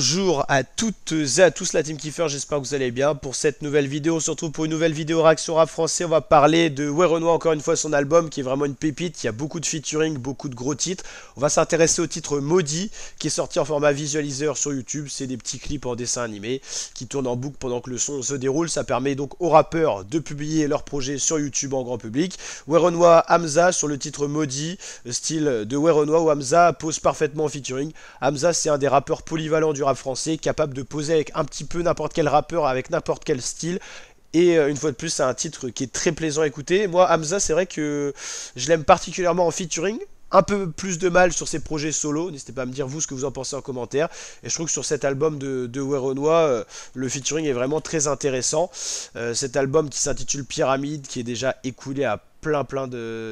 Bonjour à toutes et à tous la Team Kiefer, j'espère que vous allez bien. Pour cette nouvelle vidéo, on se retrouve pour une nouvelle vidéo réaction rap français. On va parler de Werenoi, encore une fois son album qui est vraiment une pépite. Il y a beaucoup de featuring, beaucoup de gros titres. On va s'intéresser au titre Maudit qui est sorti en format visualiseur sur YouTube. C'est des petits clips en dessin animé qui tournent en boucle pendant que le son se déroule. Ça permet donc aux rappeurs de publier leurs projets sur YouTube en grand public. Werenoi, Hamza sur le titre Maudit, style de Werenoi où Hamza pose parfaitement en featuring. Hamza, c'est un des rappeurs polyvalents du rap français, capable de poser avec un petit peu n'importe quel rappeur, avec n'importe quel style. Et une fois de plus, c'est un titre qui est très plaisant à écouter. Moi, Hamza, c'est vrai que je l'aime particulièrement en featuring. Un peu plus de mal sur ses projets solo. N'hésitez pas à me dire vous ce que vous en pensez en commentaire. Et je trouve que sur cet album de Werenoi, le featuring est vraiment très intéressant. Cet album qui s'intitule Pyramide, qui est déjà écoulé à plein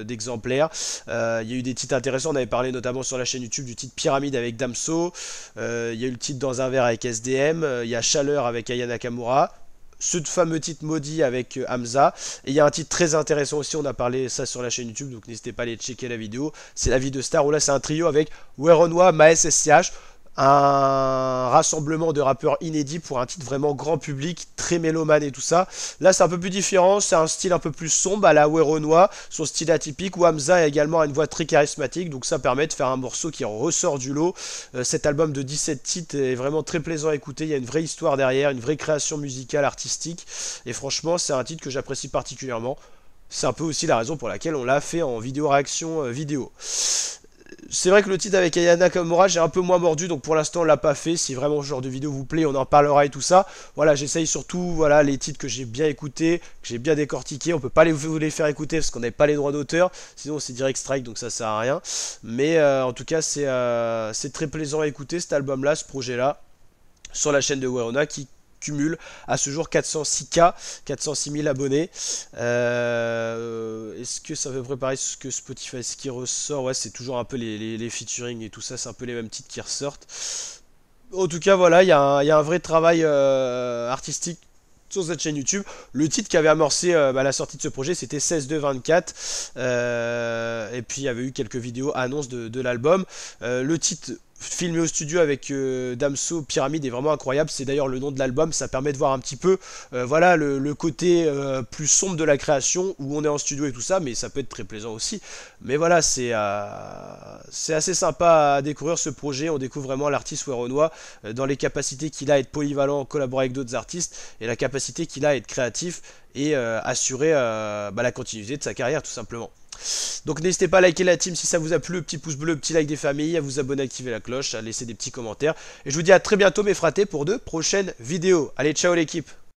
d'exemplaires. Il y a eu des titres intéressants, on avait parlé notamment sur la chaîne YouTube du titre Pyramide avec Damso, il y a eu le titre Dans un verre avec SDM, il y a Chaleur avec Aya Nakamura, ce fameux titre Maudit avec Hamza, et il y a un titre très intéressant aussi, on a parlé ça sur la chaîne YouTube, donc n'hésitez pas à aller checker la vidéo, c'est La vie de star, où là c'est un trio avec Werenoi, Maes, SCH, un rassemblement de rappeurs inédits pour un titre vraiment grand public, très mélomane et tout ça. Là c'est un peu plus différent, c'est un style un peu plus sombre à la Werenoi, son style atypique, où Hamza a également une voix très charismatique, donc ça permet de faire un morceau qui ressort du lot. Cet album de 17 titres est vraiment très plaisant à écouter, il y a une vraie histoire derrière, une vraie création musicale, artistique, et franchement c'est un titre que j'apprécie particulièrement. C'est un peu aussi la raison pour laquelle on l'a fait en vidéo réaction vidéo. C'est vrai que le titre avec Aya Nakamura, j'ai un peu moins mordu, donc pour l'instant on l'a pas fait. Si vraiment ce genre de vidéo vous plaît, on en parlera et tout ça. Voilà, j'essaye surtout, voilà, les titres que j'ai bien écoutés, que j'ai bien décortiqués. On peut pas vous les faire écouter parce qu'on n'avait pas les droits d'auteur, sinon c'est direct strike, donc ça sert à rien. Mais en tout cas, c'est très plaisant à écouter cet album-là, ce projet-là, sur la chaîne de Werenoi qui cumule à ce jour 406K, 406 000 abonnés. Est-ce que ça veut préparer ce que Spotify, ce qui ressort? Ouais, c'est toujours un peu les featuring et tout ça, c'est un peu les mêmes titres qui ressortent. En tout cas, voilà, il y a un vrai travail artistique sur cette chaîne YouTube. Le titre qui avait amorcé la sortie de ce projet, c'était 16-2-24. Et puis il y avait eu quelques vidéos annonces de l'album. Le titre filmé au studio avec Damso, Pyramide, est vraiment incroyable. C'est d'ailleurs le nom de l'album. Ça permet de voir un petit peu voilà, le côté plus sombre de la création, où on est en studio et tout ça, mais ça peut être très plaisant aussi. Mais voilà, c'est assez sympa à découvrir ce projet. On découvre vraiment l'artiste Werenoi dans les capacités qu'il a à être polyvalent, collaborer avec d'autres artistes, et la capacité qu'il a à être créatif et assurer la continuité de sa carrière tout simplement. Donc n'hésitez pas à liker la team si ça vous a plu, petit pouce bleu, petit like des familles, à vous abonner, activer la cloche, à laisser des petits commentaires. Et je vous dis à très bientôt mes fratés pour de prochaines vidéos. Allez, ciao l'équipe!